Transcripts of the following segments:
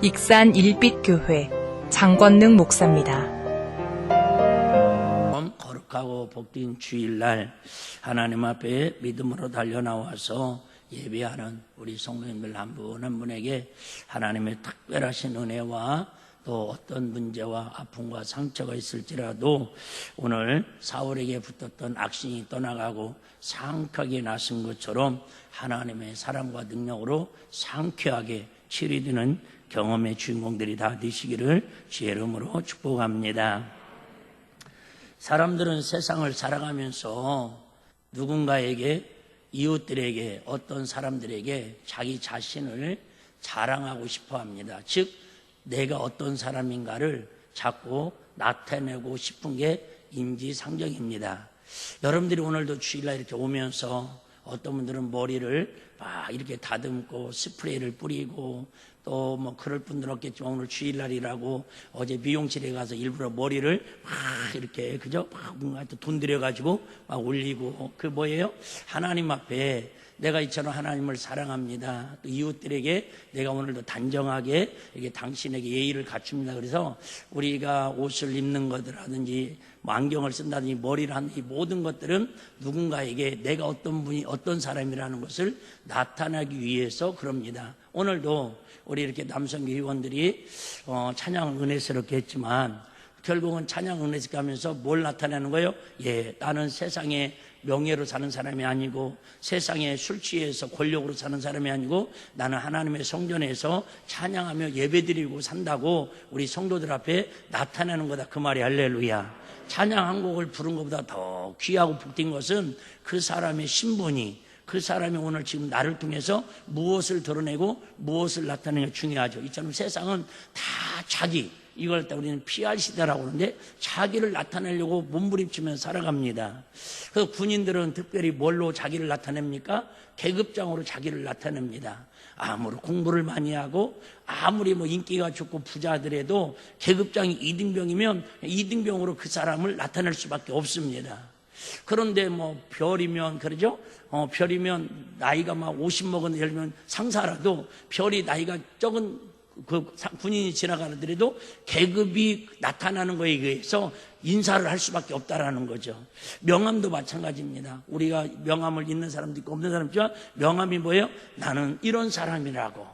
익산 일빛교회 장권능 목사입니다. 거룩하고 복된 주일날 하나님 앞에 믿음으로 달려나와서 예배하는 우리 성도님들 한 분 한 분에게 하나님의 특별하신 은혜와 또 어떤 문제와 아픔과 상처가 있을지라도 오늘 사울에게 붙었던 악신이 떠나가고 상쾌하게 나선 것처럼 하나님의 사랑과 능력으로 상쾌하게 치료되는 경험의 주인공들이 다 되시기를 주의 이름으로 축복합니다. 사람들은 세상을 살아가면서 누군가에게, 이웃들에게, 어떤 사람들에게 자기 자신을 자랑하고 싶어 합니다. 즉 내가 어떤 사람인가를 자꾸 나타내고 싶은 게 인지상정입니다. 여러분들이 오늘도 주일날 이렇게 오면서 어떤 분들은 머리를 막 이렇게 다듬고 스프레이를 뿌리고 또 뭐 그럴 분들은 없겠지만 오늘 주일날이라고 어제 미용실에 가서 일부러 머리를 막 이렇게 그죠? 막 뭔가 돈 들여가지고 막 올리고 그 뭐예요? 하나님 앞에 내가 이처럼 하나님을 사랑합니다. 또 이웃들에게 내가 오늘도 단정하게 이게 당신에게 예의를 갖춥니다. 그래서 우리가 옷을 입는 것이라든지 뭐 안경을 쓴다든지 머리를 하는 이 모든 것들은 누군가에게 내가 어떤 분이 어떤 사람이라는 것을 나타나기 위해서 그럽니다. 오늘도 우리 이렇게 남성교회원들이 찬양을 은혜스럽게 했지만 결국은 찬양 은혜스럽게 하면서 뭘 나타내는 거예요? 나는 세상에 명예로 사는 사람이 아니고 세상에 술 취해서 권력으로 사는 사람이 아니고 나는 하나님의 성전에서 찬양하며 예배드리고 산다고 우리 성도들 앞에 나타내는 거다. 그 말이 할렐루야. 찬양 한 곡을 부른 것보다 더 귀하고 복된 것은 그 사람의 신분이, 그 사람이 오늘 지금 나를 통해서 무엇을 드러내고 무엇을 나타내는 게 중요하죠. 이처럼 세상은 다 자기, 이걸 다 우리는 PR 시대라고 하는데 자기를 나타내려고 몸부림치면서 살아갑니다. 그래서 군인들은 특별히 뭘로 자기를 나타냅니까? 계급장으로 자기를 나타냅니다. 아무리 공부를 많이 하고 아무리 뭐 인기가 좋고 부자들에도 계급장이 2등병이면 2등병으로 그 사람을 나타낼 수밖에 없습니다. 그런데 뭐 별이면 그러죠? 별이면 나이가 막 50 먹은 예를 들면 상사라도 별이 나이가 적은 그 군인이 지나가더라도 계급이 나타나는 거에 의해서 인사를 할 수밖에 없다라는 거죠. 명함도 마찬가지입니다. 우리가 명함을 있는 사람도 있고 없는 사람도 있지만 명함이 뭐예요? 나는 이런 사람이라고.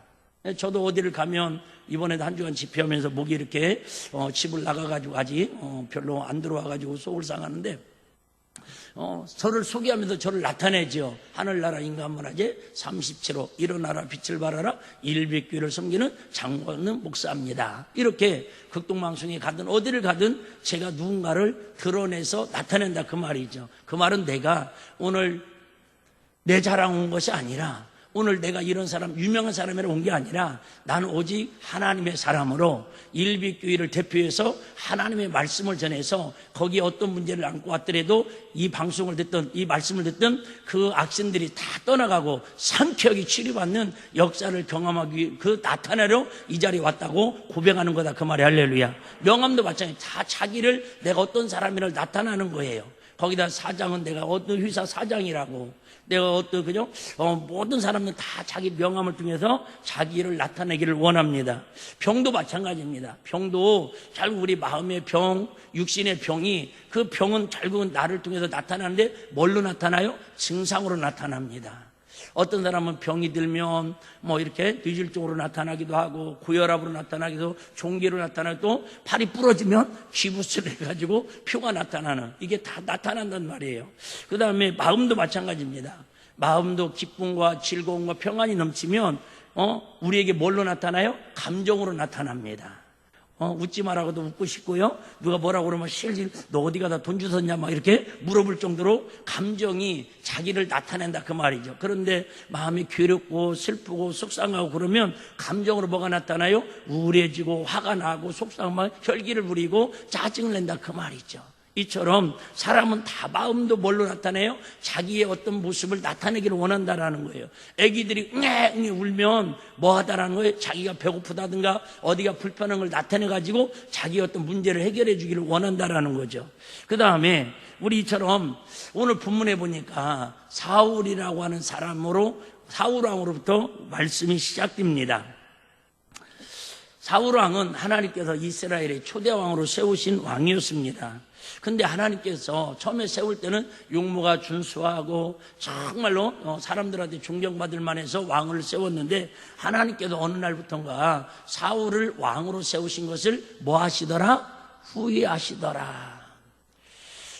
저도 어디를 가면 이번에도 한 주간 집회하면서 목이 이렇게 집을 나가가지고 아직 별로 안 들어와가지고 속을 상하는데 저를 소개하면서 저를 나타내죠. 하늘나라 인간문화재 37호 일어나라 빛을 발하라 일빛교회를 섬기는 장권능 목사입니다. 이렇게 극동방송에 가든 어디를 가든 제가 누군가를 드러내서 나타낸다 그 말이죠. 그 말은 내가 오늘 내 자랑 온 것이 아니라 오늘 내가 이런 사람, 유명한 사람이라 온 게 아니라 나는 오직 하나님의 사람으로 일빛교회를 대표해서 하나님의 말씀을 전해서 거기에 어떤 문제를 안고 왔더라도 이 방송을 듣던, 이 말씀을 듣던 그 악신들이 다 떠나가고 상쾌하게 치료받는 역사를 경험하기 위해 그 나타내러 이 자리에 왔다고 고백하는 거다. 그 말이 할렐루야. 명함도 마찬가지. 다 자기를 내가 어떤 사람이라를 나타나는 거예요. 거기다 사장은 내가 어떤 회사 사장이라고. 내가 그죠? 모든 사람은 다 자기 명함을 통해서 자기를 나타내기를 원합니다. 병도 마찬가지입니다. 병도 결국 우리 마음의 병, 육신의 병이 그 병은 결국은 나를 통해서 나타나는데 뭘로 나타나요? 증상으로 나타납니다. 어떤 사람은 병이 들면 뭐 이렇게 뇌질적으로 나타나기도 하고 고혈압으로 나타나기도 하고 종기로 나타나고 또 팔이 부러지면 기부스를 해가지고 표가 나타나는 이게 다 나타난단 말이에요. 그 다음에 마음도 마찬가지입니다. 마음도 기쁨과 즐거움과 평안이 넘치면 우리에게 뭘로 나타나요? 감정으로 나타납니다. 웃지 말라고도 웃고 싶고요. 누가 뭐라고 그러면 실질 너 어디 가다 돈 주웠냐 막 이렇게 물어볼 정도로 감정이 자기를 나타낸다 그 말이죠. 그런데 마음이 괴롭고 슬프고 속상하고 그러면 감정으로 뭐가 나타나요? 우울해지고 화가 나고 속상하고 혈기를 부리고 짜증을 낸다 그 말이죠. 이처럼 사람은 다 마음도 뭘로 나타내요? 자기의 어떤 모습을 나타내기를 원한다라는 거예요. 애기들이 응애 울면 뭐 하다라는 거예요? 자기가 배고프다든가 어디가 불편한 걸 나타내가지고 자기의 어떤 문제를 해결해 주기를 원한다라는 거죠. 그 다음에 우리처럼 오늘 본문에 보니까 사울이라고 하는 사람으로부터 말씀이 시작됩니다. 사울 왕은 하나님께서 이스라엘의 초대 왕으로 세우신 왕이었습니다. 근데 하나님께서 처음에 세울 때는 용모가 준수하고 정말로 사람들한테 존경받을 만해서 왕을 세웠는데 하나님께서 어느 날부턴가 사울을 왕으로 세우신 것을 뭐 하시더라? 후회하시더라.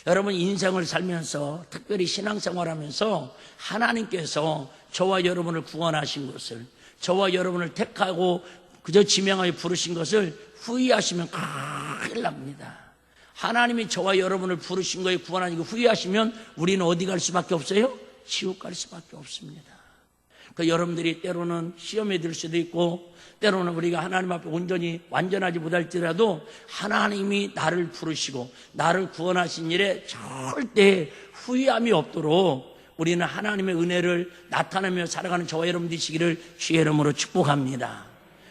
여러분 인생을 살면서 특별히 신앙생활하면서 하나님께서 저와 여러분을 구원하신 것을, 저와 여러분을 택하고 그저 지명하여 부르신 것을 후회하시면 큰일 납니다. 하나님이 저와 여러분을 부르신 거에 구원하시고 후회하시면 우리는 어디 갈 수밖에 없어요? 지옥 갈 수밖에 없습니다. 그 여러분들이 때로는 시험에 들 수도 있고 때로는 우리가 하나님 앞에 온전히 완전하지 못할지라도 하나님이 나를 부르시고 나를 구원하신 일에 절대 후회함이 없도록 우리는 하나님의 은혜를 나타내며 살아가는 저와 여러분 되시기를 주의 이름으로 축복합니다.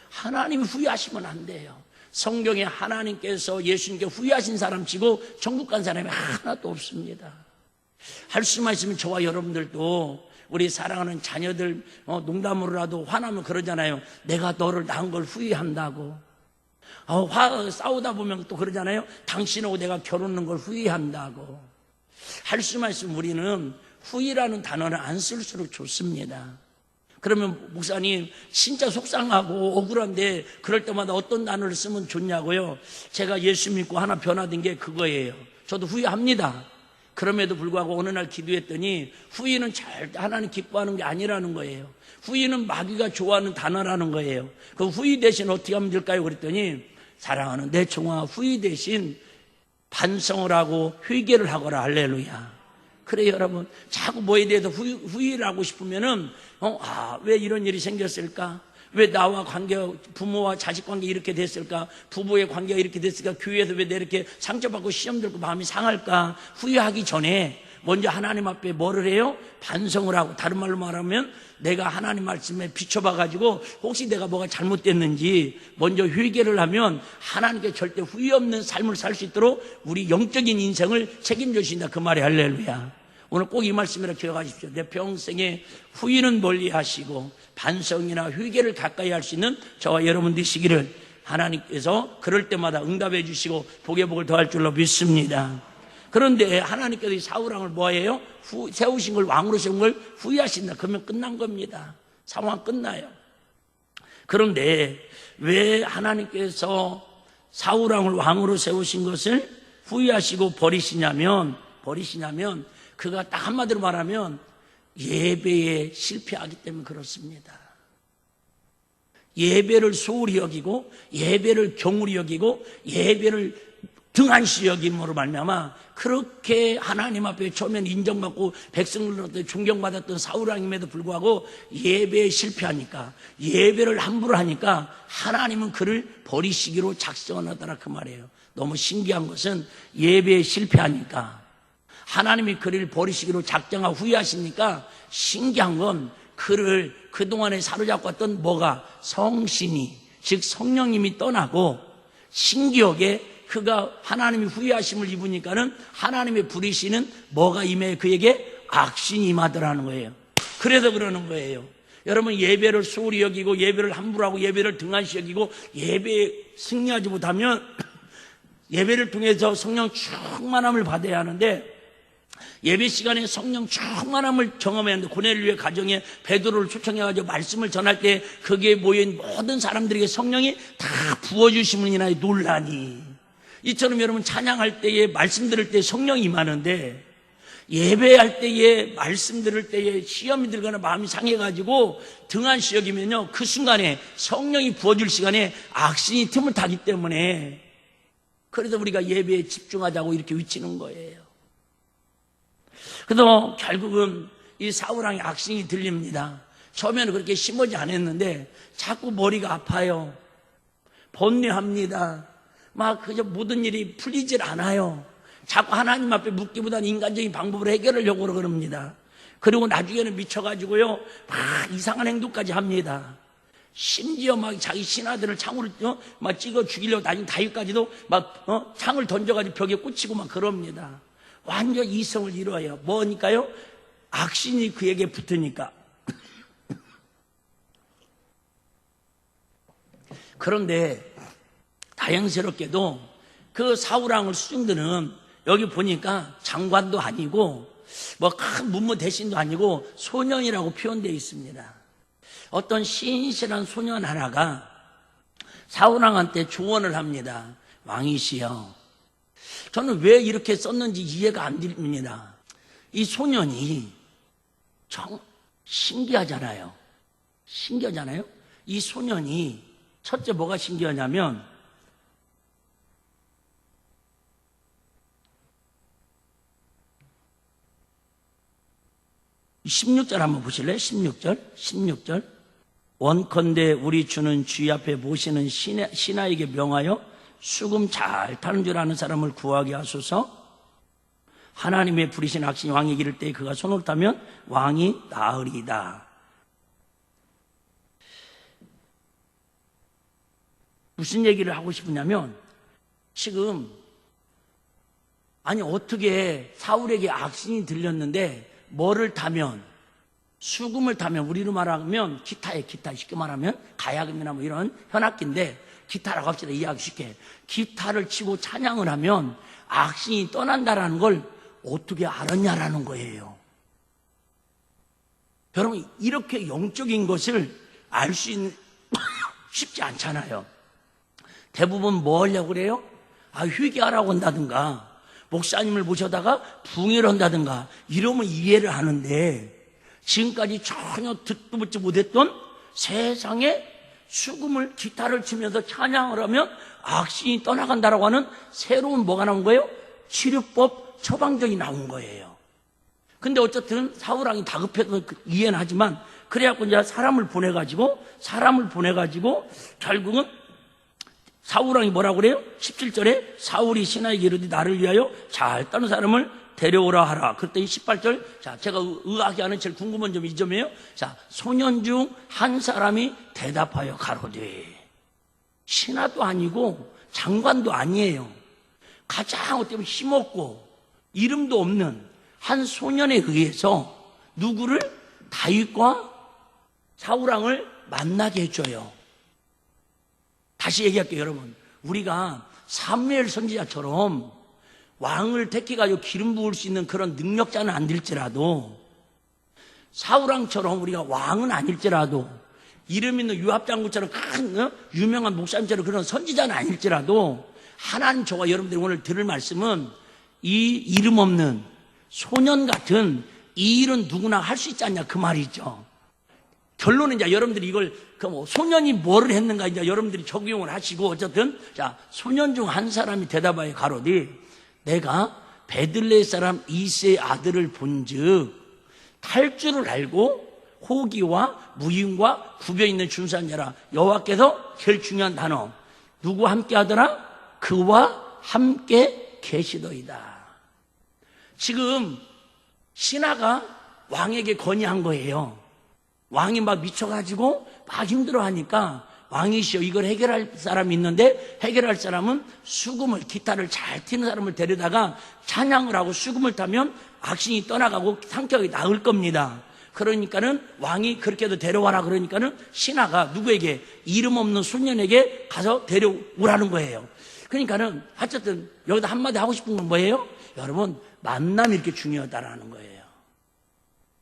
하나님이 후회하시면 안 돼요. 성경에 하나님께서 예수님께 후회하신 사람 치고 천국 간 사람이 하나도 없습니다. 할 수만 있으면 저와 여러분들도 우리 사랑하는 자녀들 농담으로라도 화나면 그러잖아요. 내가 너를 낳은 걸 후회한다고. 싸우다 보면 또 그러잖아요. 당신하고 내가 결혼한 걸 후회한다고. 할 수만 있으면 우리는 후회라는 단어를 안 쓸수록 좋습니다. 그러면 목사님 진짜 속상하고 억울한데 그럴 때마다 어떤 단어를 쓰면 좋냐고요. 제가 예수 믿고 하나 변화된 게 그거예요. 저도 후회합니다. 그럼에도 불구하고 어느 날 기도했더니 후회는 절대 하나님 기뻐하는 게 아니라는 거예요. 후회는 마귀가 좋아하는 단어라는 거예요. 그 후회 대신 어떻게 하면 될까요? 그랬더니 사랑하는 내 종아 후회 대신 반성을 하고 회개를 하거라. 할렐루야. 그래요 여러분. 자꾸 뭐에 대해서 후회를 하고 싶으면은 왜 이런 일이 생겼을까? 왜 나와 관계, 부모와 자식 관계 이렇게 됐을까? 부부의 관계가 이렇게 됐을까? 교회에서 왜 내 이렇게 상처받고 시험 들고 마음이 상할까? 후회하기 전에 먼저 하나님 앞에 뭐를 해요? 반성을 하고, 다른 말로 말하면 내가 하나님 말씀에 비춰봐가지고 혹시 내가 뭐가 잘못됐는지 먼저 회개를 하면 하나님께 절대 후회 없는 삶을 살 수 있도록 우리 영적인 인생을 책임져 주신다. 그 말이 할렐루야. 오늘 꼭 이 말씀이라 기억하십시오. 내 평생에 후회는 멀리 하시고 반성이나 회개를 가까이 할 수 있는 저와 여러분 되시기를 하나님께서 그럴 때마다 응답해 주시고 복의 복을 더할 줄로 믿습니다. 그런데 하나님께서 이 사울왕을 뭐예요? 세우신 걸, 왕으로 세운 걸 후회하신다. 그러면 끝난 겁니다. 상황 끝나요. 그런데 왜 하나님께서 사울왕을 왕으로 세우신 것을 후회하시고 버리시냐면 그가 딱 한마디로 말하면 예배에 실패하기 때문에 그렇습니다. 예배를 소홀히 여기고 예배를 경홀히 여기고 예배를 등한시 여김으로 말미암아 그렇게 하나님 앞에 처음엔 인정받고 백성들한테 존경받았던 사울왕임에도 불구하고 예배에 실패하니까, 예배를 함부로 하니까 하나님은 그를 버리시기로 작정하더라. 그 말이에요. 너무 신기한 것은 예배에 실패하니까 하나님이 그를 버리시기로 작정하고 후회하시니까 신기한 건 그를 그동안에 사로잡고 왔던 뭐가 성신이, 즉 성령님이 떠나고 신기하게 그가 하나님이 후회하심을 입으니까는 하나님의 부리시는 뭐가 임해 그에게 악신이 임하더라는 거예요. 그래서 그러는 거예요. 여러분 예배를 소홀히 여기고 예배를 함부로 하고 예배를 등한시 여기고 예배에 승리하지 못하면 예배를 통해서 성령 충만함을 받아야 하는데 예배 시간에 성령 충만함을 경험해야 하는데 고넬료의 가정에 베드로를 초청해가지고 말씀을 전할 때 거기에 모인 모든 사람들에게 성령이 다 부어주심을 인하여 놀라니, 이처럼 여러분 찬양할 때에 말씀 들을 때 성령이 임하는데 예배할 때에 말씀 들을 때에 시험이 들거나 마음이 상해가지고 등한시 여기면요 그 순간에 성령이 부어줄 시간에 악신이 틈을 타기 때문에 그래서 우리가 예배에 집중하자고 이렇게 외치는 거예요. 그래서 결국은 이 사울왕의 악신이 들립니다. 처음에는 그렇게 심하지 않았는데 자꾸 머리가 아파요. 번뇌합니다. 막 그저 모든 일이 풀리질 않아요. 자꾸 하나님 앞에 묻기보다는 인간적인 방법으로 해결하려고 그럽니다. 그리고 나중에는 미쳐가지고요 막 이상한 행동까지 합니다. 심지어 막 자기 신하들을 창으로 막 찍어 죽이려고 나중에 다윗까지도 막 창을 던져가지고 벽에 꽂히고 막 그럽니다. 완전 이성을 잃어요. 뭐니까요? 악신이 그에게 붙으니까. 그런데 다행스럽게도 그 사울왕을 수중들은 여기 보니까 장관도 아니고 뭐 큰 문무 대신도 아니고 소년이라고 표현되어 있습니다. 어떤 신실한 소년 하나가 사울왕한테 조언을 합니다. 왕이시여, 저는 왜 이렇게 썼는지 이해가 안 됩니다. 이 소년이 정 신기하잖아요. 신기하잖아요. 이 소년이 첫째 뭐가 신기하냐면 16절 한번 보실래요? 16절. 원컨대 우리 주는 주의 앞에 모시는 신하에게 명하여 수금 잘 타는 줄 아는 사람을 구하게 하소서. 하나님의 부리신 악신이 왕이 기를 때 그가 손을 타면 왕이 나으리이다. 무슨 얘기를 하고 싶으냐면, 지금 아니 어떻게 사울에게 악신이 들렸는데 뭐를 타면, 수금을 타면, 우리로 말하면 기타에 기타, 쉽게 말하면 가야금이나 뭐 이런 현악기인데 기타라고 합시다. 이해하기 쉽게. 기타를 치고 찬양을 하면 악신이 떠난다라는 걸 어떻게 알았냐라는 거예요. 여러분, 이렇게 영적인 것을 알 수 있는 쉽지 않잖아요. 대부분 뭐 하려고 그래요? 회개하라고 한다든가 목사님을 모셔다가 붕해를 한다든가 이러면 이해를 하는데, 지금까지 전혀 듣도 듣지 못했던 세상에 수금을 기타를 치면서 찬양을 하면 악신이 떠나간다라고 하는 새로운 뭐가 나온 거예요? 치료법, 처방전이 나온 거예요. 근데 어쨌든 사울왕이 다급해서 이해는 하지만 그래갖고 이제 사람을 보내가지고 결국은 사울왕이 뭐라고 그래요? 17절에 사울이 신하에게 이르되 나를 위하여 잘 따는 사람을 데려오라 하라. 그랬더니 18절, 자, 제가 의아하게 하는 제일 궁금한 점이 이 점이에요. 자, 소년 중 한 사람이 대답하여 가로되, 신하도 아니고 장관도 아니에요. 가장 어떻게 보면 힘없고 이름도 없는 한 소년에 의해서 누구를? 다윗과 사울왕을 만나게 해줘요. 다시 얘기할게요, 여러분. 우리가 사무엘 선지자처럼 왕을 택해가지고 기름 부을 수 있는 그런 능력자는 안 될지라도, 사울왕처럼 우리가 왕은 아닐지라도, 이름 있는 유압장군처럼 큰 유명한 목사님처럼 그런 선지자는 아닐지라도, 하나님, 저와 여러분들이 오늘 들을 말씀은 이 이름 없는 소년 같은 이 일은 누구나 할 수 있지 않냐 그 말이죠. 결론은 이제 여러분들이 이걸 소년이 뭐를 했는가 이제 여러분들이 적용을 하시고, 어쨌든 자, 소년 중 한 사람이 대답하여 가로되 내가 베들레 사람 이새의 아들을 본즉 탈 줄을 알고 호기와 무임과 구별 있는 준수한 자라. 여호와께서 제일 중요한 단어, 누구 함께 하더라? 그와 함께 계시더이다. 지금 신하가 왕에게 건의한 거예요. 왕이 막 미쳐가지고 막 힘들어하니까, 왕이시여, 이걸 해결할 사람이 있는데, 해결할 사람은 수금을, 기타를 잘 치는 사람을 데려다가 찬양을 하고 수금을 타면 악신이 떠나가고 상태가 나을 겁니다. 그러니까는 왕이 그렇게도 데려와라 그러니까는 신하가 누구에게? 이름 없는 소년에게 가서 데려오라는 거예요. 그러니까는 어쨌든 여기다 한마디 하고 싶은 건 뭐예요? 여러분, 만남이 이렇게 중요하다라는 거예요.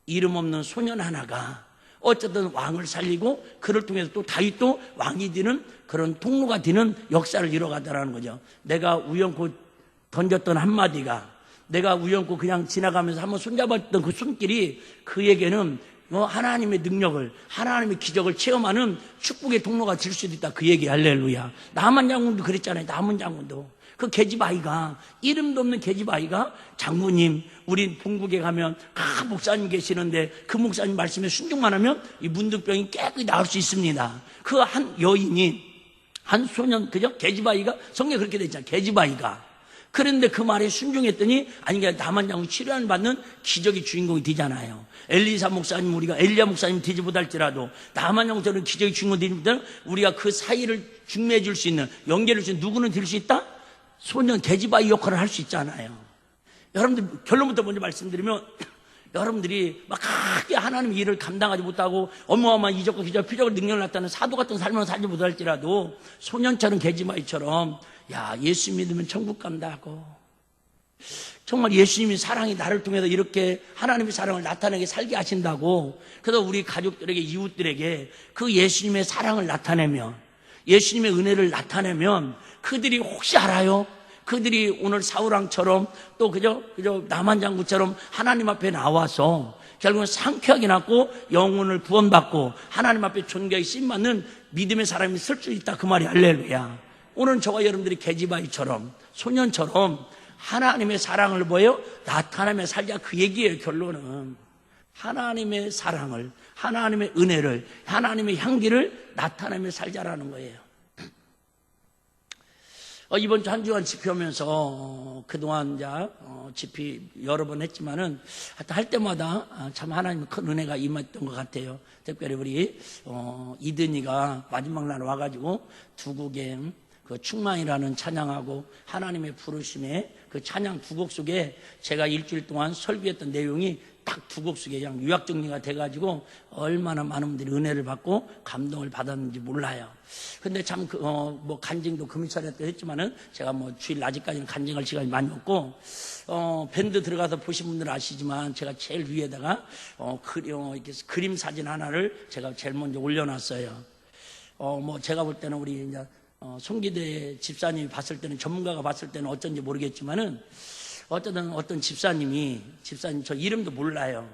이름 없는 소년 하나가 어쨌든 왕을 살리고 그를 통해서 또 다윗도 왕이 되는 그런 통로가 되는 역사를 이뤄가더라는 거죠. 내가 우연코 던졌던 한마디가, 내가 우연코 그냥 지나가면서 한번 손잡았던 그 손길이 그에게는 하나님의 능력을, 하나님의 기적을 체험하는 축복의 통로가 될 수도 있다. 그 얘기. 할렐루야. 나만 장군도 그랬잖아요. 남은 장군도. 그 계집 아이가, 이름도 없는 계집 아이가 장모님, 우리 본국에 가면 목사님 계시는데 그 목사님 말씀에 순종만 하면 이 문둥병이 깨끗이 나을 수 있습니다. 그 한 여인이, 한 소년, 그죠? 계집 아이가, 성경에 그렇게 돼 있잖아요. 계집 아이가. 그런데 그 말에 순종했더니, 아니, 남한 장군 치료를 받는 기적의 주인공이 되잖아요. 엘리사 목사님, 우리가 엘리야 목사님 되지 못할지라도 남한 장군처럼 기적의 주인공이 되지 못하면 우리가 그 사이를 중매해 줄 수 있는, 연결해 줄 수 있는 누구는 될 수 있다? 소년 계집 아이 역할을 할 수 있잖아요. 여러분들, 결론부터 먼저 말씀드리면, 여러분들이 막 크게 하나님의 일을 감당하지 못하고 어마어마한 이적과 기적, 표적을 능력을 나타내는 사도 같은 삶을 살지 못할지라도 소년처럼 게지마이처럼 야, 예수 믿으면 천국 간다고. 정말 예수님이 사랑이 나를 통해서 이렇게 하나님의 사랑을 나타내게 살게 하신다고. 그래서 우리 가족들에게, 이웃들에게 그 예수님의 사랑을 나타내면, 예수님의 은혜를 나타내면 그들이 혹시 알아요? 그들이 오늘 사울왕처럼 또 그저 남한장구처럼 하나님 앞에 나와서 결국은 상쾌하게 낫고 영혼을 구원받고 하나님 앞에 존귀하게 쓰임받는 믿음의 사람이 있을 수 있다, 그 말이 할렐루야. 오늘 저와 여러분들이 계집아이처럼 소년처럼 하나님의 사랑을 보여 나타내며 살자, 그 얘기예요. 결론은 하나님의 사랑을, 하나님의 은혜를, 하나님의 향기를 나타내며 살자라는 거예요. 이번 주 한 주간 집회하면서 그동안 이제 집회 여러 번 했지만은 하여튼 할 때마다 참 하나님의 큰 은혜가 임했던 것 같아요. 특별히 우리 이든이가 마지막 날 와가지고 두 곡의 그 충만이라는 찬양하고 하나님의 부르심에 그 찬양 두 곡 속에 제가 일주일 동안 설교했던 내용이 딱 두 곡 속에 그냥 요약 정리가 돼가지고 얼마나 많은 분들이 은혜를 받고 감동을 받았는지 몰라요. 근데 참 뭐 간증도 금요일에 또 했지만은 제가 뭐 주일 낮에까지는 간증할 시간이 많이 없고 밴드 들어가서 보신 분들은 아시지만 제가 제일 위에다가 이렇게 그림 사진 하나를 제가 제일 먼저 올려놨어요. 뭐 제가 볼 때는 우리 이제 송기대 집사님이 봤을 때는, 전문가가 봤을 때는 어쩐지 모르겠지만은 어쨌든 어떤 집사님 저 이름도 몰라요.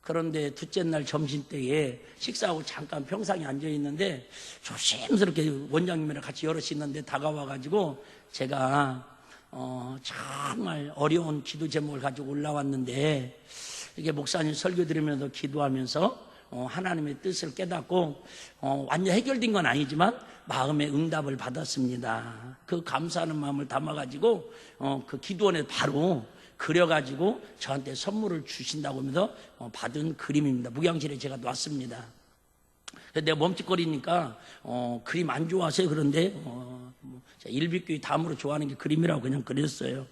그런데 둘째 날 점심때에 식사하고 잠깐 평상에 앉아 있는데 조심스럽게 원장님이랑 같이 여럿이 있는데 다가와가지고 제가 정말 어려운 기도 제목을 가지고 올라왔는데 이게 목사님 설교 들으면서 기도하면서 하나님의 뜻을 깨닫고 완전 해결된 건 아니지만 마음의 응답을 받았습니다. 그 감사하는 마음을 담아가지고 그 기도원에 바로 그려가지고 저한테 선물을 주신다고 하면서 받은 그림입니다. 무경실에 제가 놨습니다. 내가 멈칫거리니까 그림 안 좋아하세요? 그런데 일비교회 다음으로 좋아하는 게 그림이라고 그냥 그렸어요.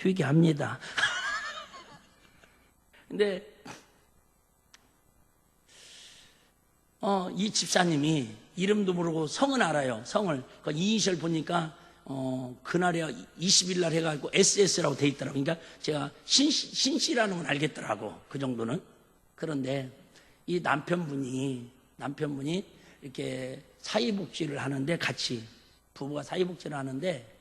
회개합니다. 근데 이 집사님이 이름도 모르고 성은 알아요. 성을 그 이니셜 보니까 그날에 20일 날 해가지고 SS라고 돼 있더라고. 그러니까 제가 신씨라는 건 알겠더라고. 그 정도는. 그런데 이 남편분이 이렇게 사회복지를 하는데, 같이 부부가 사회복지를 하는데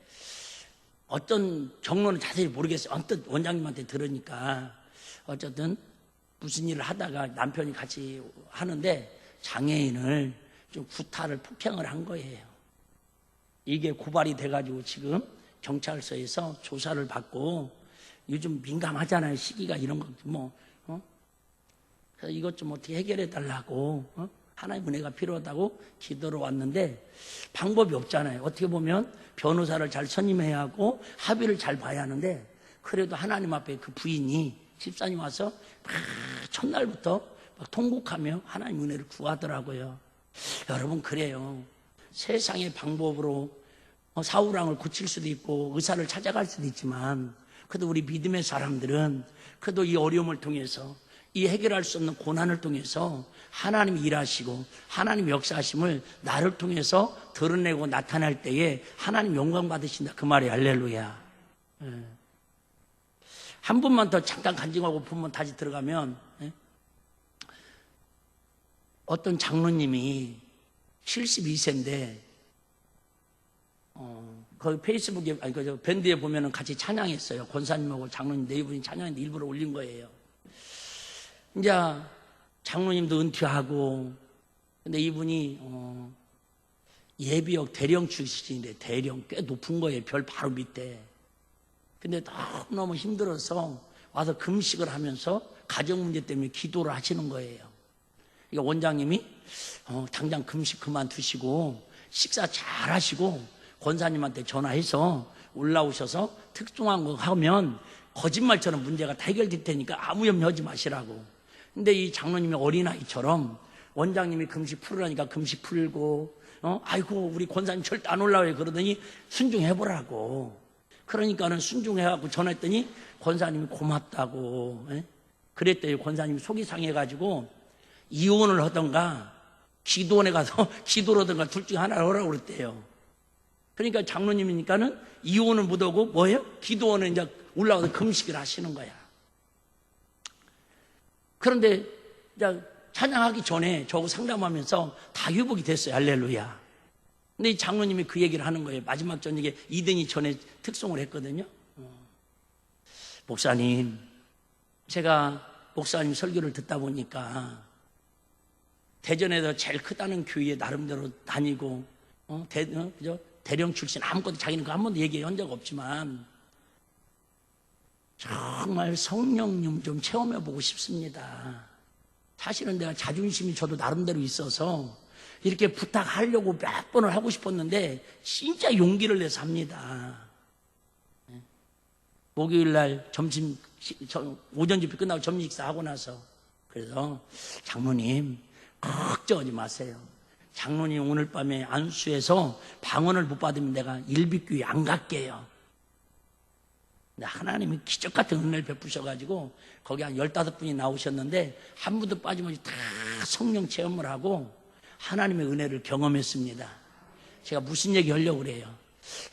어떤 경로는 자세히 모르겠어요. 언뜻 원장님한테 들으니까 어쨌든 무슨 일을 하다가 남편이 같이 하는데 장애인을 좀 구타를 폭행을 한 거예요. 이게 고발이 돼가지고 지금 경찰서에서 조사를 받고, 요즘 민감하잖아요. 시기가 이런 거 그래서 이것 좀 어떻게 해결해 달라고 하나님의 은혜가 필요하다고 기도로 왔는데 방법이 없잖아요. 어떻게 보면 변호사를 잘 선임해야 하고 합의를 잘 봐야 하는데, 그래도 하나님 앞에 그 부인이 집사님 와서 첫날부터 막 통곡하며 하나님 은혜를 구하더라고요. 여러분, 그래요. 세상의 방법으로 사울왕을 고칠 수도 있고 의사를 찾아갈 수도 있지만, 그래도 우리 믿음의 사람들은 그래도 이 어려움을 통해서, 이 해결할 수 없는 고난을 통해서 하나님이 일하시고 하나님 역사하심을 나를 통해서 드러내고 나타날 때에 하나님 영광 받으신다, 그 말이 할렐루야. 한 분만 더 잠깐 간증하고 본문 다시 들어가면, 어떤 장로님이 72세인데 거기 페이스북에, 그 밴드에 보면은 같이 찬양했어요. 권사님하고 장로님 네 분이 찬양했는데 일부러 올린 거예요. 이제 장로님도 은퇴하고, 근데 이분이 예비역 대령 출신인데, 대령 꽤 높은 거예요. 별 바로 밑에. 근데 너무너무 힘들어서 와서 금식을 하면서 가정 문제 때문에 기도를 하시는 거예요. 그러니까 원장님이 당장 금식 그만두시고 식사 잘 하시고 권사님한테 전화해서 올라오셔서 특종한 거 하면 거짓말처럼 문제가 다 해결될 테니까 아무 염려하지 마시라고. 근데 이 장로님이 어린아이처럼 원장님이 금식 풀으라니까 금식 풀고 아이고 우리 권사님 절대 안 올라와요 그러더니 순종해보라고. 그러니까는 순종해갖고 전화했더니 권사님이 고맙다고, 예? 그랬더니 권사님이 속이 상해가지고 이혼을 하던가 기도원에 가서 기도를 하던가 둘 중에 하나를 하라고 그랬대요. 그러니까 장로님이니까는 이혼을 못하고 뭐예요? 기도원에 이제 올라가서 금식을 하시는 거야. 그런데 이제 찬양하기 전에 저하고 상담하면서 다 회복이 됐어요. 할렐루야. 근데 이 장로님이 그 얘기를 하는 거예요. 마지막 저녁에 이든이 전에 특송을 했거든요. 목사님, 제가 목사님 설교를 듣다 보니까 대전에서 제일 크다는 교회에 나름대로 다니고 그죠? 대령 출신 아무것도 자기는 그 한 번도 얘기한 적 없지만 정말 성령님 좀 체험해보고 싶습니다. 사실은 내가 자존심이 저도 나름대로 있어서 이렇게 부탁하려고 몇 번을 하고 싶었는데 진짜 용기를 내서 합니다. 목요일날 오전 집회 끝나고 점심 식사하고 나서 그래서 장로님 걱정하지 마세요. 장로님 오늘 밤에 안수해서 방언을 못 받으면 내가 일비교회 안 갈게요. 근데 하나님이 기적 같은 은혜를 베푸셔가지고 거기 한 15분이 나오셨는데 한 분도 빠짐없이 다 성령 체험을 하고 하나님의 은혜를 경험했습니다. 제가 무슨 얘기 하려고 그래요?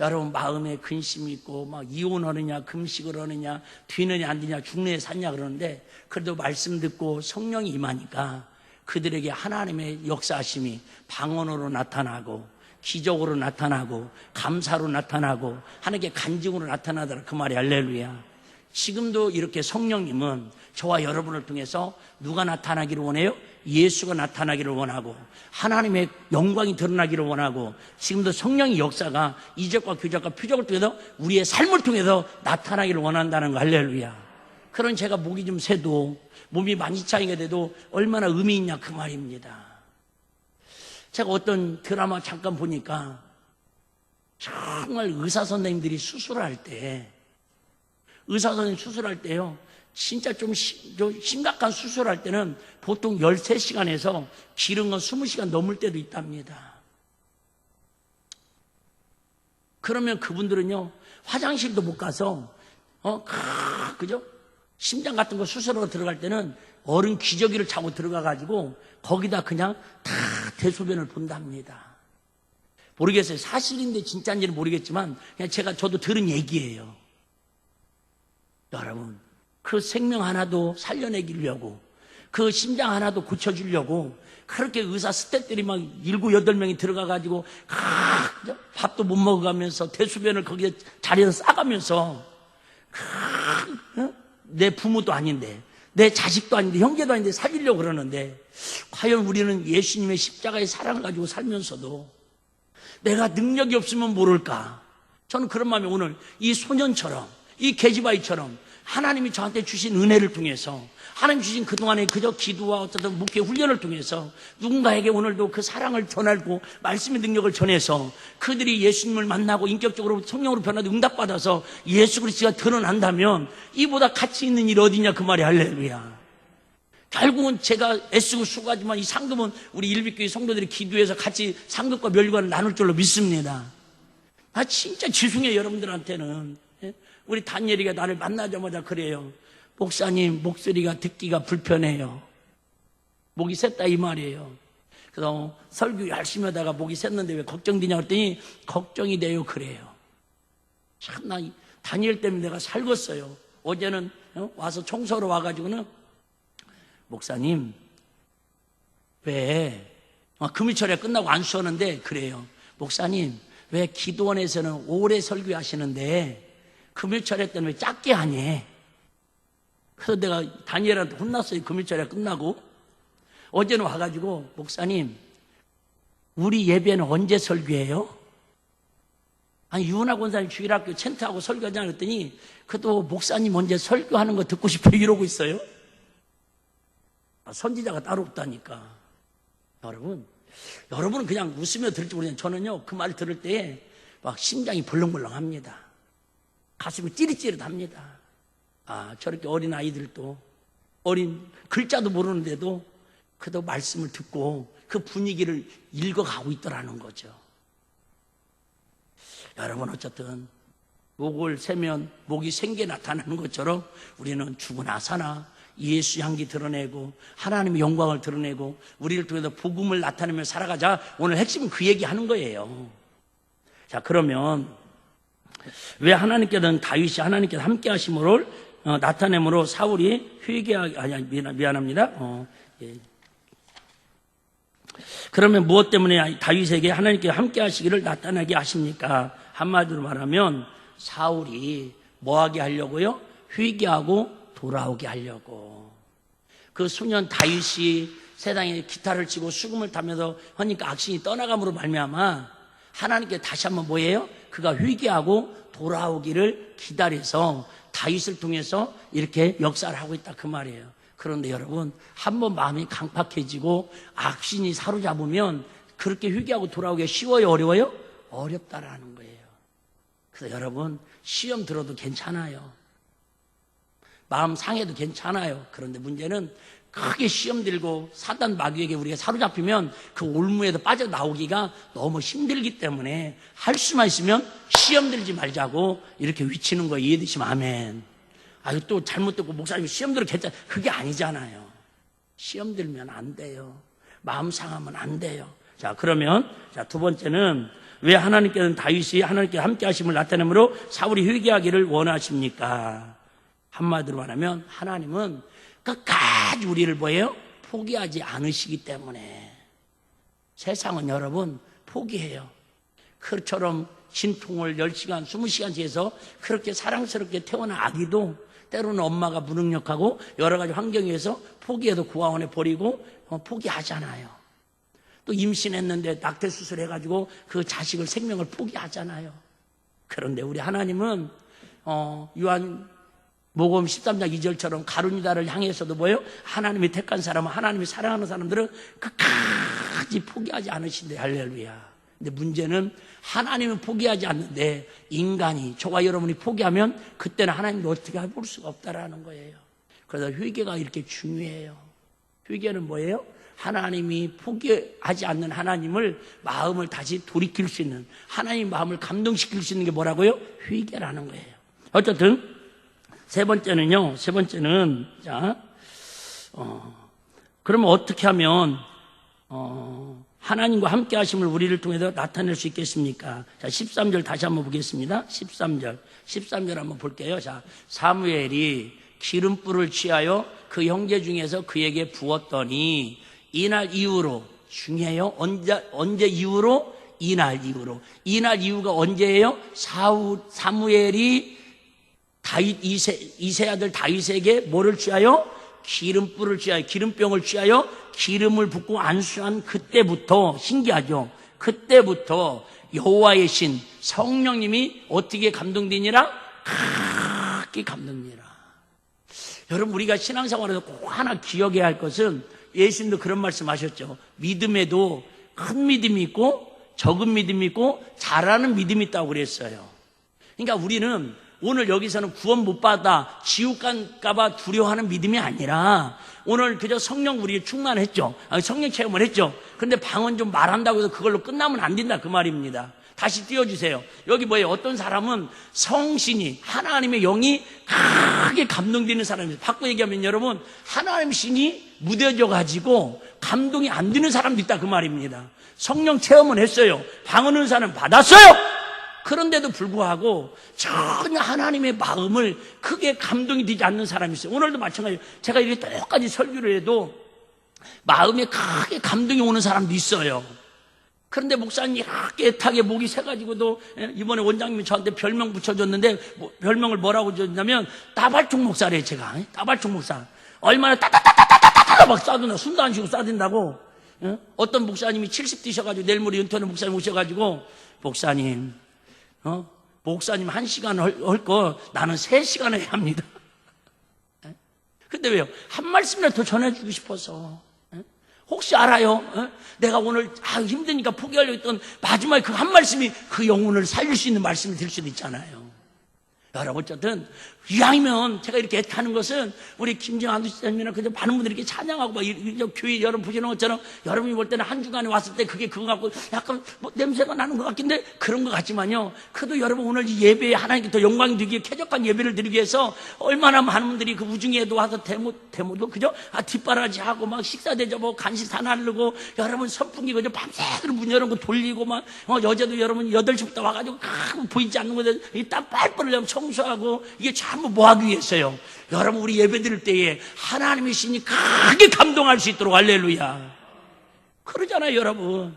여러분 마음에 근심이 있고 막 이혼하느냐 금식을 하느냐 뒤느냐 안 뒤냐 죽느냐 사냐 그러는데 그래도 말씀 듣고 성령이 임하니까 그들에게 하나님의 역사하심이 방언으로 나타나고 기적으로 나타나고 감사로 나타나고 하나님께 간증으로 나타나더라 그 말이 할렐루야. 지금도 이렇게 성령님은 저와 여러분을 통해서 누가 나타나기를 원해요? 예수가 나타나기를 원하고 하나님의 영광이 드러나기를 원하고 지금도 성령의 역사가 이적과 교적과 표적을 통해서 우리의 삶을 통해서 나타나기를 원한다는 거 할렐루야. 그런 제가 목이 좀 새도 몸이 많이 차이가 돼도 얼마나 의미 있냐 그 말입니다. 제가 어떤 드라마 잠깐 보니까 정말 의사 선생님들이 수술할 때 의사 선생님 수술할 때요 진짜 좀 심각한 수술할 때는 보통 13시간에서 길은 건 20시간 넘을 때도 있답니다. 그러면 그분들은요 화장실도 못 가서 그죠? 심장 같은 거 수술하러 들어갈 때는 어른 기저귀를 차고 들어가가지고 거기다 그냥 다 대소변을 본답니다. 모르겠어요. 사실인데 진짜인지는 모르겠지만 그냥 저도 들은 얘기예요. 여러분 그 생명 하나도 살려내기려고 그 심장 하나도 고쳐주려고 그렇게 의사 스태프들이 막 7, 8명이 들어가가지고 밥도 못 먹어가면서 대소변을 거기에 자리에서 싸가면서 내 부모도 아닌데 내 자식도 아닌데 형제도 아닌데 살리려고 그러는데 과연 우리는 예수님의 십자가의 사랑을 가지고 살면서도 내가 능력이 없으면 모를까? 저는 그런 마음에 오늘 이 소년처럼 이 계집아이처럼 하나님이 저한테 주신 은혜를 통해서 하나님 주신 그동안의 그저 기도와 어떤 목회 훈련을 통해서 누군가에게 오늘도 그 사랑을 전하고 말씀의 능력을 전해서 그들이 예수님을 만나고 인격적으로 성령으로 변화되고 응답받아서 예수 그리스도가 드러난다면 이보다 가치 있는 일이 어디냐 그 말이 할렐루야. 결국은 제가 애쓰고 수고하지만 이 상금은 우리 일비교회 성도들이 기도해서 같이 상급과 멸관을 나눌 줄로 믿습니다. 나 진짜 죄송해요 여러분들한테는. 우리 다니엘이가 나를 만나자마자 그래요. 목사님 목소리가 듣기가 불편해요. 목이 샜다 이 말이에요. 그래서 설교 열심히 하다가 목이 샜는데 왜 걱정되냐 그랬더니 걱정이 돼요 그래요. 참 나 다니엘 때문에 내가 살겠어요. 어제는 와서 청소하러 와가지고는 목사님 왜 금요일에 끝나고 안수하는데 그래요. 목사님 왜 기도원에서는 오래 설교하시는데 금요일에 때는 왜 짧게 하니? 그래서 내가 다니엘한테 혼났어요. 금요일에 끝나고 어제는 와가지고 목사님 우리 예배는 언제 설교해요? 아니 유은하 권사님 주일학교 텐트하고 설교하자 그랬더니 그래도 목사님 언제 설교하는 거 듣고 싶어 이러고 있어요. 선지자가 따로 없다니까. 여러분은 그냥 웃으며 들을지 모르겠는데 저는요 그 말 들을 때 막 심장이 벌렁벌렁합니다. 가슴이 찌릿찌릿합니다. 저렇게 어린 아이들도 어린 글자도 모르는데도 그래도 말씀을 듣고 그 분위기를 읽어가고 있더라는 거죠. 여러분 어쨌든 목을 세면 목이 생게 나타나는 것처럼 우리는 죽으나 사나 예수 향기 드러내고 하나님의 영광을 드러내고 우리를 통해서 복음을 나타내며 살아가자. 오늘 핵심은 그 얘기하는 거예요. 자, 그러면 왜 하나님께서는 다윗이 하나님께서 함께 하심으로 나타내므로 사울이 미안합니다. 예. 그러면 무엇 때문에 다윗에게 하나님께 함께 하시기를 나타나게 하십니까? 한마디로 말하면 사울이 뭐하게 하려고요? 회개하고 돌아오게 하려고. 그 소년 다윗이 세상에 기타를 치고 수금을 타면서 하니까 악신이 떠나감으로 말미암아 하나님께 다시 한번 뭐예요? 그가 회개하고 돌아오기를 기다려서 다윗을 통해서 이렇게 역사를 하고 있다 그 말이에요. 그런데 여러분, 한번 마음이 강팍해지고 악신이 사로잡으면 그렇게 회개하고 돌아오기가 쉬워요, 어려워요? 어렵다라는 거예요. 그래서 여러분, 시험 들어도 괜찮아요. 마음 상해도 괜찮아요. 그런데 문제는 크게 시험 들고 사단 마귀에게 우리가 사로잡히면 그 올무에도 빠져나오기가 너무 힘들기 때문에 할 수만 있으면 시험 들지 말자고 이렇게 위치는 거예요. 이해되시면 아멘. 아유, 또 잘못됐고 목사님 시험 들어 괜찮아. 그게 아니잖아요. 시험 들면 안 돼요. 마음 상하면 안 돼요. 자, 그러면 두 번째는 왜 하나님께서는 다윗이 하나님께 함께 하심을 나타내므로 사울이 회개하기를 원하십니까? 한마디로 말하면 하나님은 끝까지 우리를 뭐예요? 포기하지 않으시기 때문에. 세상은 여러분 포기해요. 그처럼 진통을 10시간, 20시간씩 해서 그렇게 사랑스럽게 태어난 아기도 때로는 엄마가 무능력하고 여러 가지 환경에서 포기해도 고아원에 버리고 포기하잖아요. 또 임신했는데 낙태 수술해가지고 그 자식을 생명을 포기하잖아요. 그런데 우리 하나님은 요한복음 13장 2절처럼 가룟유다를 향해서도 뭐예요? 하나님이 택한 사람은 하나님이 사랑하는 사람들은 끝까지 포기하지 않으신대. 할렐루야. 근데 문제는 하나님은 포기하지 않는데 인간이, 저와 여러분이 포기하면 그때는 하나님도 어떻게 해볼 수가 없다라는 거예요. 그래서 회개가 이렇게 중요해요. 회개는 뭐예요? 하나님이 포기하지 않는 하나님을 마음을 다시 돌이킬 수 있는, 하나님 마음을 감동시킬 수 있는 게 뭐라고요? 회개라는 거예요. 어쨌든 세 번째는 그러면 어떻게 하면 하나님과 함께 하심을 우리를 통해서 나타낼 수 있겠습니까? 자, 13절 다시 한번 보겠습니다. 13절 한번 볼게요. 자, 사무엘이 기름불을 취하여 그 형제 중에서 그에게 부었더니 이날 이후로, 중요해요. 언제 이후로? 이날 이후가 언제예요? 사무엘이 다윗 이세 아들 다윗에게 뭐를 취하여? 기름불을 취하여, 기름병을 취하여 기름을 붓고 안수한 그때부터, 신기하죠? 그때부터 여호와의 신 성령님이 어떻게 감동되니라? 크게 감동되니라. 여러분, 우리가 신앙생활에서 꼭 하나 기억해야 할 것은, 예수님도 그런 말씀하셨죠. 믿음에도 큰 믿음이 있고 적은 믿음이 있고 잘하는 믿음이 있다고 그랬어요. 그러니까 우리는 오늘 여기서는 구원 못 받아 지옥 갈까봐 두려워하는 믿음이 아니라, 오늘 그저 성령 우리에 충만했죠. 성령 체험을 했죠. 그런데 방언 좀 말한다고 해서 그걸로 끝나면 안 된다 그 말입니다. 다시 띄워주세요. 여기 뭐예요? 어떤 사람은 성신이, 하나님의 영이 크게 감동되는 사람입니다. 바꿔 얘기하면 여러분, 하나님 신이 무뎌져 가지고 감동이 안 되는 사람도 있다 그 말입니다. 성령 체험은 했어요. 방언은 사람 받았어요. 그런데도 불구하고 전혀 하나님의 마음을 크게 감동이 되지 않는 사람이 있어요. 오늘도 마찬가지예요. 제가 이렇게 똑같이 설교를 해도 마음에 크게 감동이 오는 사람도 있어요. 그런데 목사님이 이렇게 애타게 목이 새가지고도, 이번에 원장님이 저한테 별명 붙여줬는데, 별명을 뭐라고 줬냐면 따발총 목사래요. 제가 따발총 목사. 얼마나 따따따따따따따 막 쏴둔다. 숨도 안 쉬고 쏴댄다고. 어떤 목사님이 70 뛰셔가지고 내일 모레 은퇴하는 목사님 오셔가지고, 목사님 1시간 할 거 나는 3시간 해야 합니다. 근데 왜요? 한 말씀이라도 더 전해주고 싶어서. 혹시 알아요? 내가 오늘 힘드니까 포기하려고 했던 마지막에 그 한 말씀이 그 영혼을 살릴 수 있는 말씀이 될 수도 있잖아요. 여러분, 어쨌든 이왕이면 제가 이렇게 애타는 것은 우리 김정환 선생님이나 그저 많은 분들이 이렇게 찬양하고 막 교회 여러분 보시는 것처럼 여러분이 볼 때는 한 주간에 왔을 때 그게 그거 갖고 약간 뭐 냄새가 나는 것 같긴데 그런 것 같지만요. 그래도 여러분 오늘 이 예배에 하나님께 더 영광이 되기에 쾌적한 예배를 드리기 위해서 얼마나 많은 분들이 그 우중에도 와서 데모도 그죠? 뒷바라지 하고 막 식사 대접하고 간식 다 나르고 여러분 선풍기 그저 밤새도록 문 열어놓고 돌리고 막 여자도 여러분 8시부터 와가지고 보이지 않는 곳에 땀 빨빨 흘려면 청소하고 이게 전부 뭐 하기 위해서요? 여러분 우리 예배 드릴 때에 하나님의 신이 크게 감동할 수 있도록 할렐루야. 그러잖아요 여러분.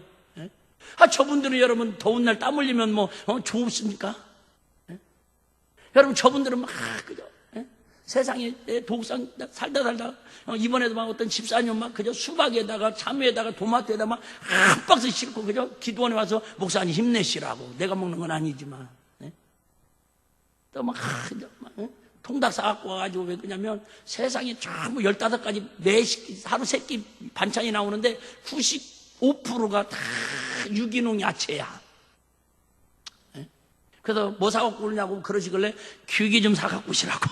저분들은 여러분 더운 날 땀 흘리면 뭐 좋습니까? 여러분 저분들은 막 그죠? 세상에 독상 살다 이번에도 막 어떤 집사님 막 그저 수박에다가 참외에다가 토마토에다가 막 한 박스 싣고 그저 기도원에 와서 목사님 힘내시라고. 내가 먹는 건 아니지만 또 막 통닭 사갖고 와가지고 왜 그러냐면 세상에 전부 15가지 하루 3끼 반찬이 나오는데 95%가 다 유기농 야채야. 그래서 뭐 사갖고 오느냐고 그러시길래 귀기 좀 사갖고 오시라고.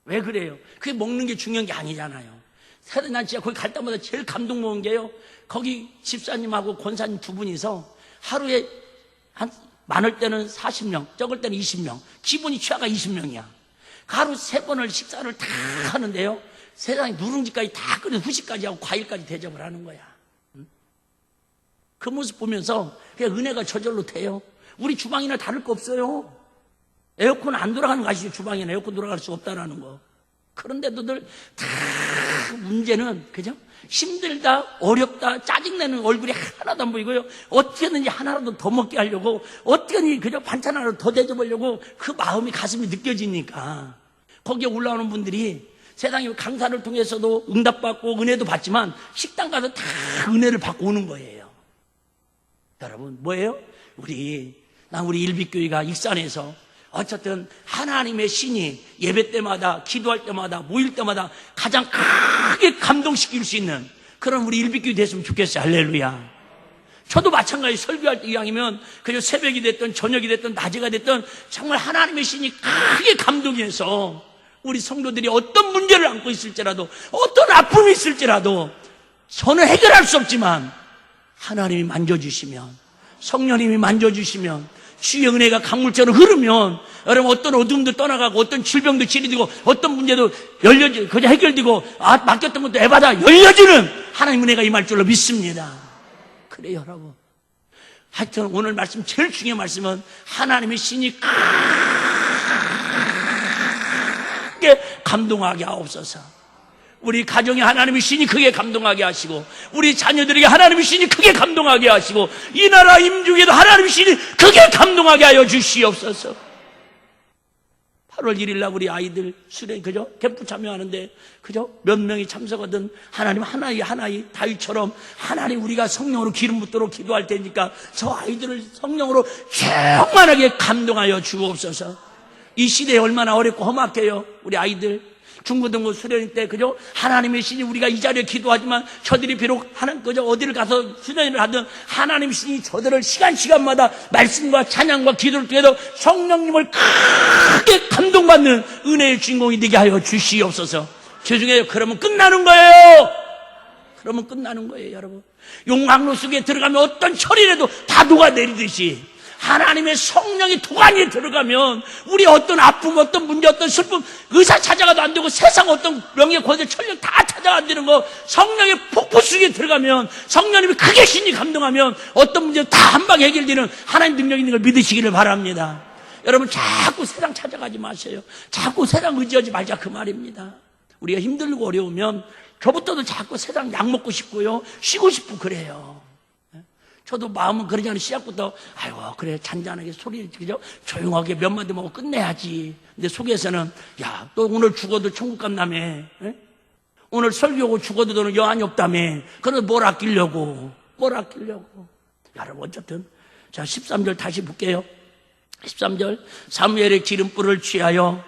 왜 그래요? 그게 먹는 게 중요한 게 아니잖아요. 난 진짜 거기 갈 때마다 제일 감동 먹은 게요. 거기 집사님하고 권사님 두 분이서 하루에 많을 때는 40명, 적을 때는 20명, 기본이 취하가 20명이야. 하루 3번을 식사를 다 하는데요. 세상에 누룽지까지 다 끓여 후식까지 하고 과일까지 대접을 하는 거야. 그 모습 보면서 그냥 은혜가 저절로 돼요. 우리 주방이나 다를 거 없어요. 에어컨 안 돌아가는 거 아시죠? 주방에는 에어컨 돌아갈 수 없다라는 거. 그런데도들 다 문제는 그죠? 힘들다, 어렵다, 짜증내는 얼굴이 하나도 안 보이고요. 어떻게든지 하나라도 더 먹게 하려고, 어떻게든지 그저 반찬 하나를 더 대접하려고 그 마음이 가슴이 느껴지니까 거기에 올라오는 분들이 세상에 강사를 통해서도 응답받고 은혜도 받지만 식당 가서 다 은혜를 받고 오는 거예요. 여러분 뭐예요? 우리 일빛교회가 익산에서 어쨌든 하나님의 신이 예배 때마다 기도할 때마다 모일 때마다 가장 크게 감동시킬 수 있는 그런 우리 일빛교회 됐으면 좋겠어요. 할렐루야. 저도 마찬가지 설교할 때 이왕이면 그저 새벽이 됐든 저녁이 됐든 낮에가 됐든 정말 하나님의 신이 크게 감동해서 우리 성도들이 어떤 문제를 안고 있을지라도 어떤 아픔이 있을지라도 저는 해결할 수 없지만 하나님이 만져주시면 성령님이 만져주시면 주의 은혜가 강물처럼 흐르면 여러분 어떤 어둠도 떠나가고 어떤 질병도 치료되고 어떤 문제도 그냥 해결되고 맡겼던 것도 에바다 열려지는 하나님 은혜가 임할 줄로 믿습니다. 그래요 여러분. 하여튼 오늘 말씀 제일 중요한 말씀은 하나님의 신이 크게 감동하게 하옵소서. 우리 가정에 하나님의 신이 크게 감동하게 하시고 우리 자녀들에게 하나님의 신이 크게 감동하게 하시고 이 나라 임중에도 하나님의 신이 크게 감동하게 하여 주시옵소서. 8월 1일 날 우리 아이들 수련 그죠? 캠프 참여하는데 그죠? 몇 명이 참석하든 하나님 하나의 다윗처럼 하나님 우리가 성령으로 기름 붓도록 기도할 테니까 저 아이들을 성령으로 충만하게 감동하여 주옵소서. 이 시대에 얼마나 어렵고 험악해요. 우리 아이들 중고등부 수련회 때 그죠? 하나님의 신이 우리가 이 자리에 기도하지만 저들이 비록 그저 어디를 가서 수련회를 하든 하나님의 신이 저들을 시간마다 말씀과 찬양과 기도를 통해서 성령님을 크게 감동받는 은혜의 주인공이 되게 하여 주시옵소서. 죄송해요. 그러면 끝나는 거예요. 여러분. 용광로 속에 들어가면 어떤 철이라도 다 녹아내리듯이 하나님의 성령이 도가니에 들어가면 우리 어떤 아픔, 어떤 문제, 어떤 슬픔, 의사 찾아가도 안 되고 세상 어떤 명예, 권세, 천력 다 찾아가 안 되는 거 성령의 폭포 속에 들어가면 성령님이 크게 신이 감동하면 어떤 문제도 다 한 방에 해결되는 하나님 능력이 있는 걸 믿으시기를 바랍니다. 여러분 자꾸 세상 찾아가지 마세요. 자꾸 세상 의지하지 말자 그 말입니다. 우리가 힘들고 어려우면 저부터도 자꾸 세상 약 먹고 싶고요. 쉬고 싶고 그래요. 저도 마음은 그러지 시작부터 아이고 그래 잔잔하게 소리 그죠? 조용하게 몇 마디 먹고 끝내야지. 근데 속에서는 야 또 오늘 죽어도 천국 간다며. 오늘 설교하고 죽어도 너는 여한이 없다며. 그래서 뭘 아끼려고. 여러분 어쨌든 자 13절 다시 볼게요. 13절 사무엘의 기름불을 취하여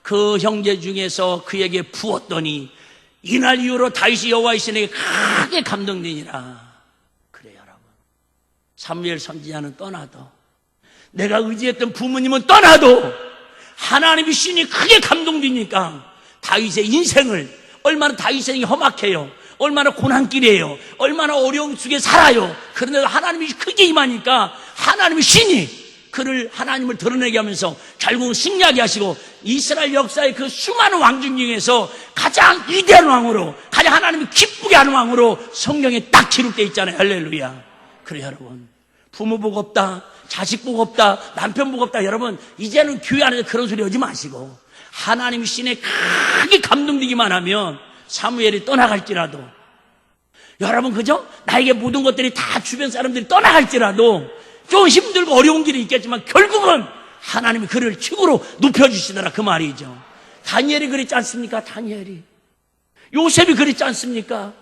그 형제 중에서 그에게 부었더니 이날 이후로 다윗이 여호와의 신에게 크게 감동되니라. 사무엘 선지자는 떠나도 내가 의지했던 부모님은 떠나도 하나님의 신이 크게 감동되니까 다윗의 인생을, 얼마나 다윗의 인생이 험악해요, 얼마나 고난길이에요, 얼마나 어려움 속에 살아요. 그런데도 하나님이 크게 임하니까 하나님의 신이 그를, 하나님을 드러내게 하면서 결국은 승리하게 하시고 이스라엘 역사의 그 수많은 왕 중에서 가장 위대한 왕으로, 가장 하나님이 기쁘게 하는 왕으로 성경에 딱 기록되어 있잖아요. 할렐루야. 그래 여러분, 부모 복 없다, 자식 복 없다, 남편 복 없다, 여러분 이제는 교회 안에서 그런 소리 하지 마시고 하나님의 신에 크게 감동되기만 하면 사무엘이 떠나갈지라도, 여러분 그죠? 나에게 모든 것들이 다 주변 사람들이 떠나갈지라도 좀 힘들고 어려운 길이 있겠지만 결국은 하나님이 그를 최고로 높여주시더라, 그 말이죠. 다니엘이 그랬지 않습니까? 다니엘이, 요셉이 그랬지 않습니까?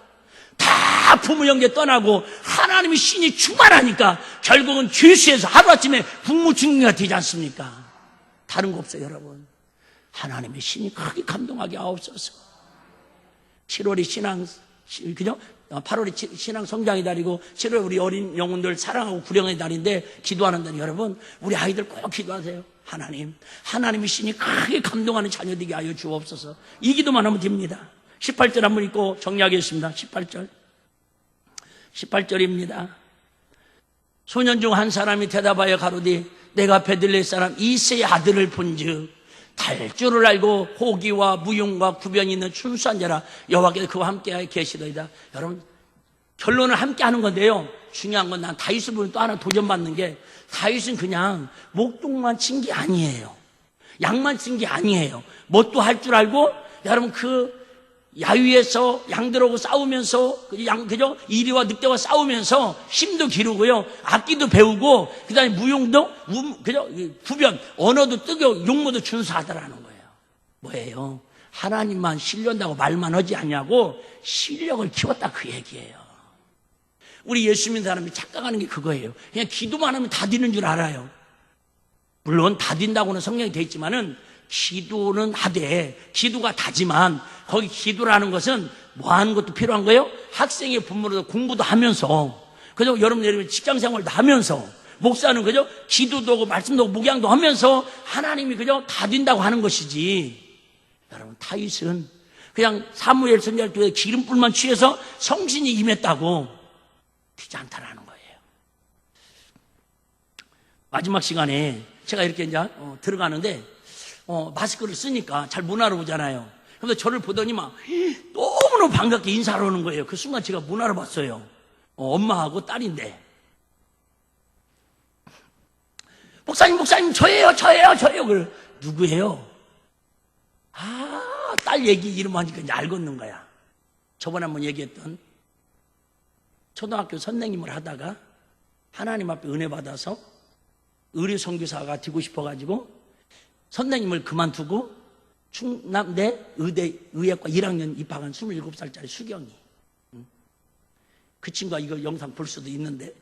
다 부모 형제 떠나고 하나님의 신이 충만하니까 결국은 죄수에서 하루아침에 국무총리가 되지 않습니까? 다른 거 없어요 여러분. 하나님의 신이 크게 감동하게 하옵소서. 7월이 신앙, 그죠? 8월이 신앙 성장의 달이고 7월 우리 어린 영혼들 사랑하고 구령의 달인데 기도하는 달이, 여러분 우리 아이들 꼭 기도하세요. 하나님, 하나님의 신이 크게 감동하는 자녀 되게 하여 주옵소서. 이 기도만 하면 됩니다. 18절 한번 읽고 정리하겠습니다. 18절입니다. 소년 중 한 사람이 대답하여 가로되 내가 베들레 사람 이새의 아들을 본즉 달 줄을 알고 호기와 무용과 구변이 있는 순수한 자라 여호와께서 그와 함께 계시더이다. 여러분 결론을 함께 하는 건데요, 중요한 건 난 다윗을 보면 또 하나 도전받는 게, 다윗은 그냥 목동만 친 게 아니에요, 양만 친 게 아니에요. 뭣도 할 줄 알고, 여러분 그 야위에서 양들하고 싸우면서, 그죠? 이리와 늑대와 싸우면서 힘도 기르고요, 악기도 배우고, 그 다음에 무용도, 그죠? 구변, 언어도 뜨고 용모도 준수하더라는 거예요. 뭐예요? 하나님만 신뢰한다고 말만 하지 않냐고 실력을 키웠다, 그 얘기예요. 우리 예수 믿는 사람이 착각하는 게 그거예요. 그냥 기도만 하면 다 되는 줄 알아요. 물론 다 된다고는 성경이 되어 있지만은 기도는 하되, 기도가 다지만 거기 기도라는 것은 뭐 하는 것도 필요한 거예요? 학생의 분모로도 공부도 하면서, 그죠? 여러분 직장생활도 하면서, 목사는 그죠? 기도도 하고 말씀도 하고 목양도 하면서 하나님이 그죠? 다 된다고 하는 것이지. 여러분 다윗은 그냥 사무엘 선지자 때 기름불만 취해서 성신이 임했다고 되지 않다라는 거예요. 마지막 시간에 제가 이렇게 이제 들어가는데 마스크를 쓰니까 잘 못 알아보잖아요. 그래서 저를 보더니 막 너무너무 반갑게 인사를 하는 거예요. 그 순간 제가 못 알아봤어요. 엄마하고 딸인데, 목사님 저예요. 그래, 누구예요? 딸 얘기 이름 하니까 이제 알겠는 거야. 저번에 한번 얘기했던 초등학교 선생님을 하다가 하나님 앞에 은혜 받아서 의료 선교사가 되고 싶어가지고 선생님을 그만두고 충남대 의학과 1학년 입학한 27살짜리 수경이, 그 친구가 이거 영상 볼 수도 있는데,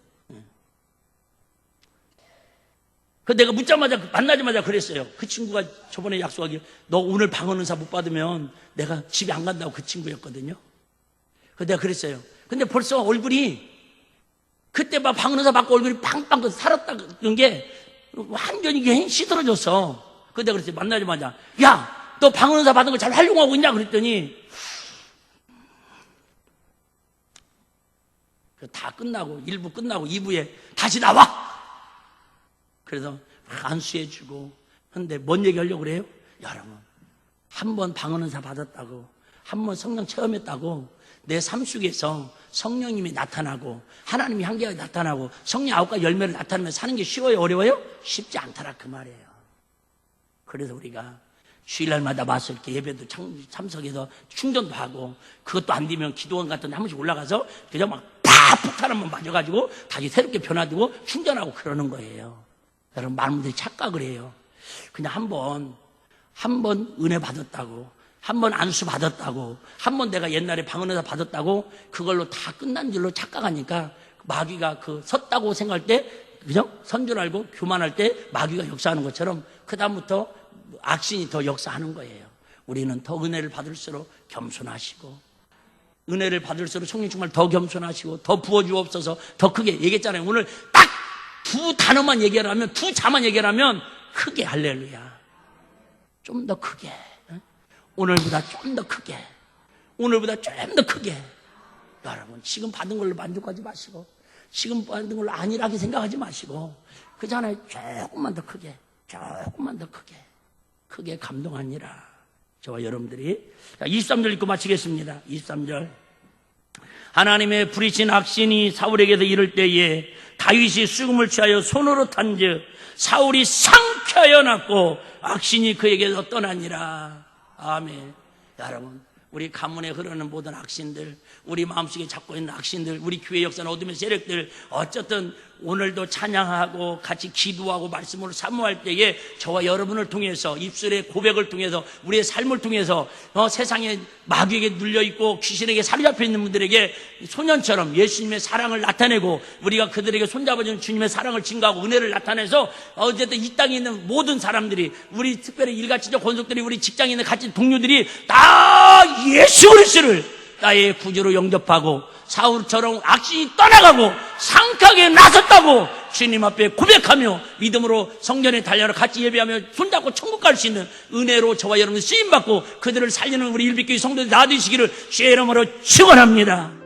그 내가 묻자마자 만나자마자 그랬어요. 그 친구가 저번에 약속하길, 너 오늘 방언은사 못 받으면 내가 집에 안 간다고, 그 친구였거든요. 그래서 내가 그랬어요. 근데 벌써 얼굴이, 그때 막 방언은사 받고 얼굴이 빵빵 살았다는 게 완전히 시들어졌어. 그래서 내가 그랬어요. 만나자마자, 야, 너 방언은사 받은 거 잘 활용하고 있냐? 그랬더니 다 끝나고 1부 끝나고 2부에 다시 나와. 그래서 안수해주고. 근데 뭔 얘기 하려고 그래요? 여러분, 한 번 방언은사 받았다고, 한 번 성령 체험했다고 내 삶 속에서 성령님이 나타나고 하나님이 한계가 나타나고 성령 9가지 열매를 나타내면 사는 게 쉬워요? 어려워요? 쉽지 않더라, 그 말이에요. 그래서 우리가 주일날마다 와서 이렇게 예배도 참석해서 충전도 하고, 그것도 안 되면 기도원 같은 데 한 번씩 올라가서 그냥 막 폭탄 한번 맞아가지고 다시 새롭게 변화되고 충전하고 그러는 거예요. 여러분, 많은 분들이 착각을 해요. 그냥 한 번 은혜 받았다고, 한 번 안수 받았다고, 한 번 내가 옛날에 방언에서 받았다고 그걸로 다 끝난 줄로 착각하니까 마귀가 섰다고 생각할 때, 그죠? 선 줄 알고 교만할 때 마귀가 역사하는 것처럼 그다음부터 악신이 더 역사하는 거예요. 우리는 더 은혜를 받을수록 겸손하시고, 은혜를 받을수록 성령 정말 더 겸손하시고 더 부어주옵소서. 더 크게 얘기했잖아요. 오늘 딱 두 단어만 얘기하라면, 두 자만 얘기하라면 크게 할렐루야. 좀 더 크게. 오늘보다 좀 더 크게. 오늘보다 좀 더 크게. 여러분, 지금 받은 걸로 만족하지 마시고, 지금 받은 걸로 안일하게 생각하지 마시고, 그잖아요. 조금만 더 크게, 조금만 더 크게, 크게 감동하니라. 저와 여러분들이. 자, 23절 읽고 마치겠습니다. 23절. 하나님의 부리신 악신이 사울에게서 이를 때에 다윗이 수금을 취하여 손으로 탄즉 사울이 상쾌하여 났고 악신이 그에게서 떠나니라. 아멘. 여러분, 우리 가문에 흐르는 모든 악신들, 우리 마음속에 잡고 있는 악신들, 우리 교회 역사는 어둠의 세력들, 어쨌든 오늘도 찬양하고 같이 기도하고 말씀으로 사모할 때에 저와 여러분을 통해서, 입술의 고백을 통해서, 우리의 삶을 통해서 세상에 마귀에게 눌려있고 귀신에게 사로잡혀 있는 분들에게 소년처럼 예수님의 사랑을 나타내고 우리가 그들에게 손잡아주는 주님의 사랑을 증가하고 은혜를 나타내서 어쨌든 이 땅에 있는 모든 사람들이, 우리 특별히 일가치적 권속들이, 우리 직장에 있는 같이 동료들이 다 예수 그리스도를 나의 구주로 영접하고 사울처럼 악신이 떠나가고 상쾌하게 나섰다고 주님 앞에 고백하며 믿음으로 성전에 달려라 같이 예배하며 손잡고 천국 갈 수 있는 은혜로 저와 여러분 쓰임받고 그들을 살리는 우리 일빛교회 성도들 나와주시기를 주의 이름으로 축원합니다.